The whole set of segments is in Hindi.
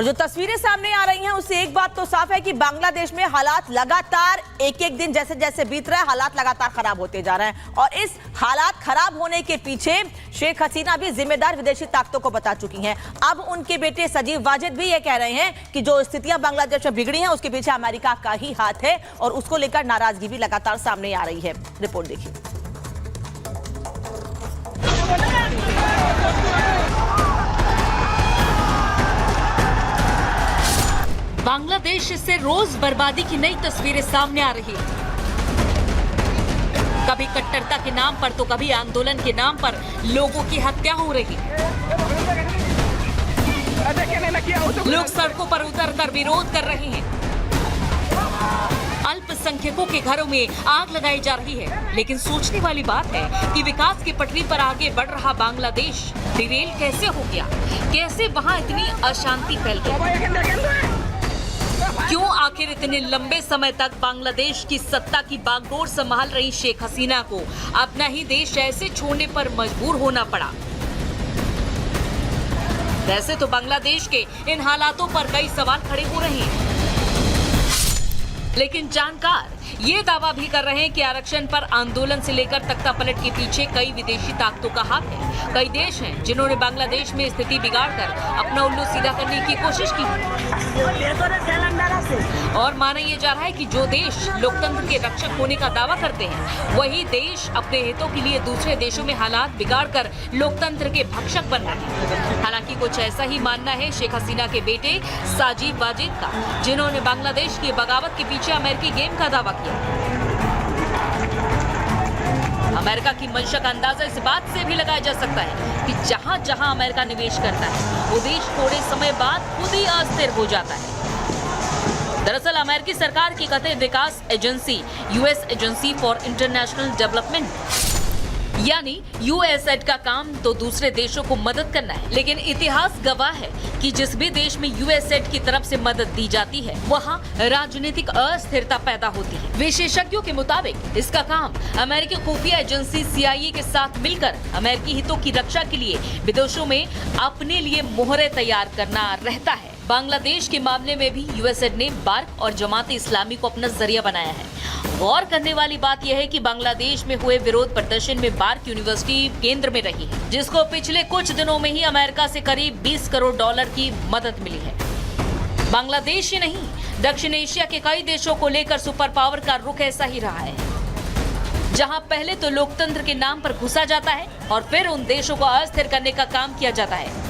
और जो तस्वीरें सामने आ रही हैं उससे एक बात तो साफ है कि बांग्लादेश में हालात लगातार एक एक दिन जैसे जैसे बीत रहा है हालात लगातार खराब होते जा रहे हैं। और इस हालात खराब होने के पीछे शेख हसीना भी जिम्मेदार विदेशी ताकतों को बता चुकी हैं। अब उनके बेटे सजीव वाजिद भी ये कह रहे हैं कि जो स्थितियां बांग्लादेश में बिगड़ी हैं उसके पीछे अमेरिका का ही हाथ है और उसको लेकर नाराजगी भी लगातार सामने आ रही है। रिपोर्ट देखिए। बांग्लादेश से रोज बर्बादी की नई तस्वीरें सामने आ रही है। कभी कट्टरता के नाम पर तो कभी आंदोलन के नाम पर लोगों की हत्या हो रही है। लोग सड़कों पर उतरकर विरोध कर रहे हैं। अल्पसंख्यकों के घरों में आग लगाई जा रही है। लेकिन सोचने वाली बात है कि विकास की पटरी पर आगे बढ़ रहा बांग्लादेश डिरेल कैसे हो गया? कैसे वहां इतनी अशांति फैल गई? क्यों आखिर इतने लंबे समय तक बांग्लादेश की सत्ता की बागडोर संभाल रही शेख हसीना को अपना ही देश ऐसे छोड़ने पर मजबूर होना पड़ा? वैसे तो बांग्लादेश के इन हालातों पर कई सवाल खड़े हो रहे हैं, लेकिन जानकार ये दावा भी कर रहे हैं कि आरक्षण पर आंदोलन से लेकर तख्ता पलट के पीछे कई विदेशी ताकतों का हाथ है। कई देश हैं जिन्होंने बांग्लादेश में स्थिति बिगाड़कर अपना उल्लू सीधा करने की कोशिश की। और माना यह जा रहा है कि जो देश लोकतंत्र के रक्षक होने का दावा करते हैं वही देश अपने हितों के लिए दूसरे देशों में हालात बिगाड़कर लोकतंत्र के भक्षक बन रहे हैं। हालांकि कुछ ऐसा ही मानना है शेख हसीना के बेटे सजीव वाजिद का, जिन्होंने बांग्लादेश की बगावत के पीछे अमेरिकी गेम का दावा किया। अमेरिका की मंशा का अंदाजा इस बात से भी लगाया जा सकता है कि जहां जहां अमेरिका निवेश करता है वो देश थोड़े समय बाद खुद ही अस्थिर हो जाता है। दरअसल अमेरिकी सरकार की कथित विकास agency US agency for international development यानी यूएसएड का काम तो दूसरे देशों को मदद करना है, लेकिन इतिहास गवाह है कि जिस भी देश में यूएसएड की तरफ से मदद दी जाती है वहां राजनीतिक अस्थिरता पैदा होती है। विशेषज्ञों के मुताबिक इसका काम अमेरिकी खुफिया एजेंसी CIA के साथ मिलकर अमेरिकी हितों की रक्षा के लिए विदेशों में अपने लिए मोहरे तैयार करना रहता है। बांग्लादेश के मामले में भी यूएसएड ने बार्क और जमात इस्लामी को अपना जरिया बनाया है। गौर करने वाली बात यह है कि बांग्लादेश में हुए विरोध प्रदर्शन में बार्क यूनिवर्सिटी केंद्र में रही है, जिसको पिछले कुछ दिनों में ही अमेरिका से करीब $20 करोड़ की मदद मिली है। बांग्लादेश ही नहीं, दक्षिण एशिया के कई देशों को लेकर सुपर पावर का रुख ऐसा ही रहा है, जहां पहले तो लोकतंत्र के नाम पर घुसा जाता है और फिर उन देशों को अस्थिर करने का काम किया जाता है।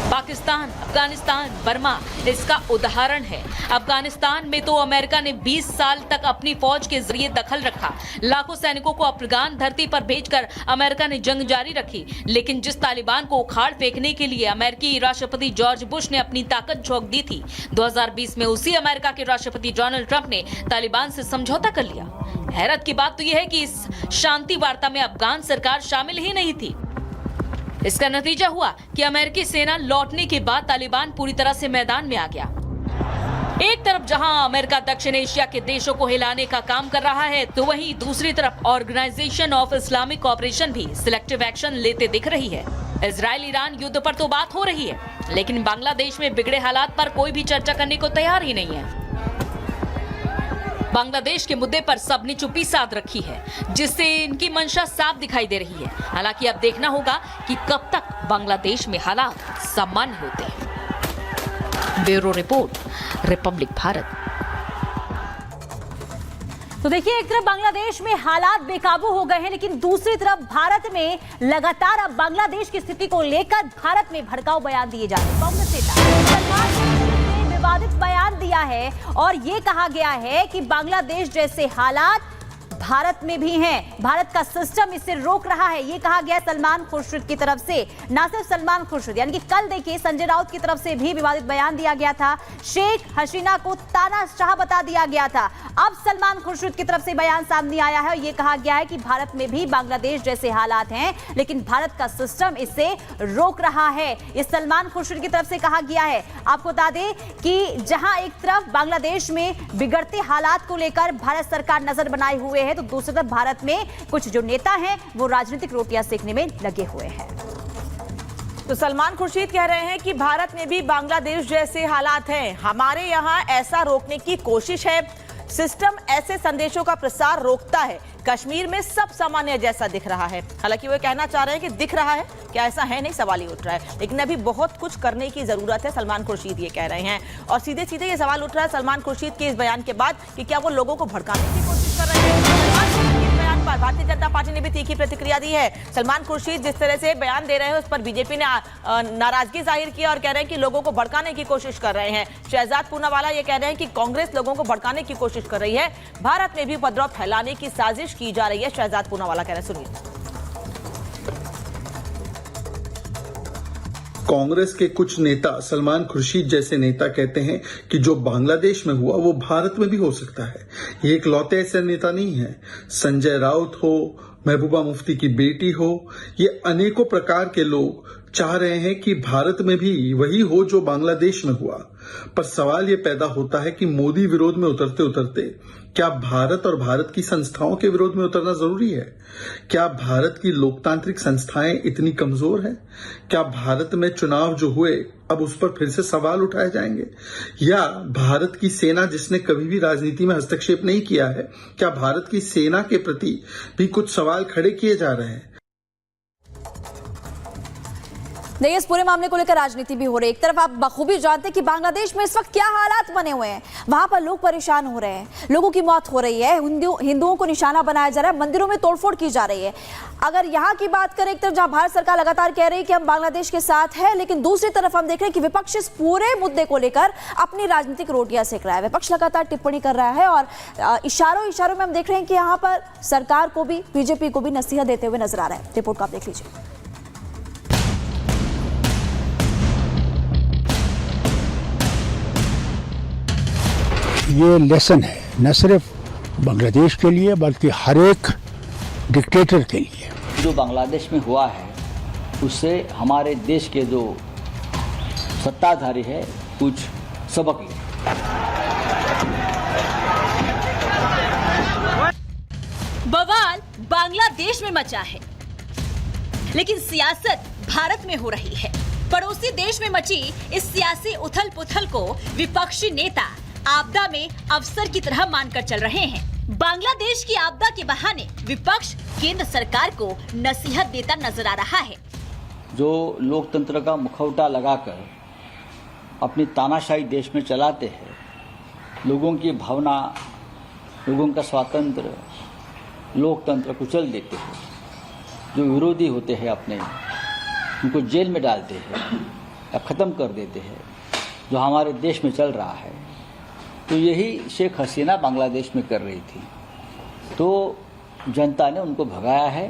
पाकिस्तान, अफगानिस्तान, बर्मा इसका उदाहरण है। अफगानिस्तान में तो अमेरिका ने 20 साल तक अपनी फौज के जरिए दखल रखा। लाखों सैनिकों को अफगान धरती पर भेजकर अमेरिका ने जंग जारी रखी। लेकिन जिस तालिबान को उखाड़ फेंकने के लिए अमेरिकी राष्ट्रपति जॉर्ज बुश ने अपनी ताकत झोंक दी थी, 2020 में उसी अमेरिका के राष्ट्रपति डोनाल्ड ट्रंप ने तालिबान से समझौता कर लिया। हैरत की बात तो यह है कि इस शांति वार्ता में अफगान सरकार शामिल ही नहीं थी। इसका नतीजा हुआ कि अमेरिकी सेना लौटने के बाद तालिबान पूरी तरह से मैदान में आ गया। एक तरफ जहां अमेरिका दक्षिण एशिया के देशों को हिलाने का काम कर रहा है, तो वहीं दूसरी तरफ ऑर्गेनाइजेशन ऑफ इस्लामिक कोऑपरेशन भी सिलेक्टिव एक्शन लेते दिख रही है। इजराइल ईरान युद्ध पर तो बात हो रही है, लेकिन बांग्लादेश में बिगड़े हालात पर कोई भी चर्चा करने को तैयार ही नहीं है। बांग्लादेश के मुद्दे पर सबने चुप्पी साध रखी है, जिससे इनकी मंशा साफ दिखाई दे रही है। हालांकि अब देखना होगा कि कब तक बांग्लादेश में हालात सामान्य होते हैं। Bureau report, Republic Bharat. तो देखिए, एक तरफ बांग्लादेश में हालात बेकाबू हो गए हैं, लेकिन दूसरी तरफ भारत में लगातार अब बांग्लादेश की स्थिति को लेकर भारत में भड़काऊ बयान दिए जा रहे हैं। कांग्रेस नेता विवादित बयान दिया है और ये कहा गया है कि बांग्लादेश जैसे हालात भारत में भी हैं, भारत का सिस्टम इसे रोक रहा है। ये कहा गया सलमान खुर्शीद की तरफ से। ना सिर्फ सलमान खुर्शीद, यानी कि कल देखिए संजय राउत की तरफ से भी विवादित बयान दिया गया था। शेख हसीना को तानाशाह बता दिया गया था। अब सलमान खुर्शीद की तरफ से बयान सामने आया है और ये कहा गया है कि भारत में भी बांग्लादेश जैसे हालात हैं, लेकिन भारत का सिस्टम इसे रोक रहा है। ये सलमान खुर्शीद की तरफ से कहा गया है। आपको बता दें कि जहां एक तरफ बांग्लादेश में बिगड़ते हालात को लेकर भारत सरकार नजर बनाए हुए है, तो दूसरी तरफ भारत में कुछ जो नेता हैं वो राजनीतिक रोटियां सेकने में लगे हुए हैं। तो सलमान खुर्शीद कह रहे हैं कि भारत में भी बांग्लादेश जैसे हालात हैं, हमारे यहाँ ऐसा रोकने की कोशिश है, सिस्टम ऐसे संदेशों का प्रसार रोकता है, कश्मीर में सब सामान्य जैसा दिख रहा है। हालांकि वो कहना चाह रहे हैं कि दिख रहा है, क्या ऐसा है, नहीं सवाल ही उठ रहा है, लेकिन अभी बहुत कुछ करने की जरूरत है, सलमान खुर्शीद ये कह रहे हैं। और सीधे सीधे ये सवाल उठ रहा है सलमान खुर्शीद के इस बयान के बाद कि क्या वो लोगों को भड़काने की कोशिश कर रहे हैं। पर भारतीय जनता पार्टी ने भी तीखी प्रतिक्रिया दी है। सलमान खुर्शीद जिस तरह से बयान दे रहे हैं उस पर बीजेपी ने नाराजगी जाहिर की और कह रहे हैं कि लोगों को भड़काने की कोशिश कर रहे हैं। शहजाद पूनावाला ये कह रहे हैं कि कांग्रेस लोगों को भड़काने की कोशिश कर रही है, भारत में भी उपद्रव फैलाने की साजिश की जा रही है। शहजाद पूनावाला कह रहे हैं, सुनिए। कांग्रेस के कुछ नेता, सलमान खुर्शीद जैसे नेता कहते हैं कि जो बांग्लादेश में हुआ वो भारत में भी हो सकता है। ये एक लौते ऐसे नेता नहीं है। संजय राउत हो, महबूबा मुफ्ती की बेटी हो, ये अनेकों प्रकार के लोग चाह रहे हैं कि भारत में भी वही हो जो बांग्लादेश में हुआ। पर सवाल ये पैदा होता है कि मोदी विरोध में उतरते उतरते क्या भारत और भारत की संस्थाओं के विरोध में उतरना जरूरी है? क्या भारत की लोकतांत्रिक संस्थाएं इतनी कमजोर हैं? क्या भारत में चुनाव जो हुए अब उस पर फिर से सवाल उठाए जाएंगे? या भारत की सेना जिसने कभी भी राजनीति में हस्तक्षेप नहीं किया है, क्या भारत की सेना के प्रति भी कुछ सवाल खड़े किए जा रहे हैं? देखिए, इस पूरे मामले को लेकर राजनीति भी हो रही है। एक तरफ आप बखूबी जानते हैं कि बांग्लादेश में इस वक्त क्या हालात बने हुए हैं, वहां पर लोग परेशान हो रहे हैं, लोगों की मौत हो रही है, हिंदुओं को निशाना बनाया जा रहा है, मंदिरों में तोड़फोड़ की जा रही है। अगर यहाँ की बात करें, एक तरफ जहां भारत सरकार लगातार कह रही है कि हम बांग्लादेश के साथ है, लेकिन दूसरी तरफ हम देख रहे हैं कि विपक्ष इस पूरे मुद्दे को लेकर अपनी राजनीतिक रोटियां सेक रहा है। विपक्ष लगातार टिप्पणी कर रहा है और इशारों में हम देख रहे हैं कि यहाँ पर सरकार को भी, बीजेपी को भी नसीहत देते हुए नजर आ रहा है। रिपोर्ट को आप देख लीजिए। ये लेसन है न सिर्फ बांग्लादेश के लिए बल्कि हर एक डिक्टेटर के लिए। जो बांग्लादेश में हुआ है उससे हमारे देश के जो सत्ताधारी है कुछ सबक ले। बवाल बांग्लादेश में मचा है, लेकिन सियासत भारत में हो रही है। पड़ोसी देश में मची इस सियासी उथल पुथल को विपक्षी नेता आपदा में अवसर की तरह मानकर चल रहे हैं। बांग्लादेश की आपदा के बहाने विपक्ष केंद्र सरकार को नसीहत देता नजर आ रहा है। जो लोकतंत्र का मुखौटा लगाकर अपनी तानाशाही देश में चलाते हैं, लोगों की भावना, लोगों का स्वातंत्र, लोकतंत्र कुचल देते हैं, जो विरोधी होते हैं अपने उनको जेल में डालते हैं या ख़त्म कर देते हैं, जो हमारे देश में चल रहा है। तो यही शेख हसीना बांग्लादेश में कर रही थी, तो जनता ने उनको भगाया है।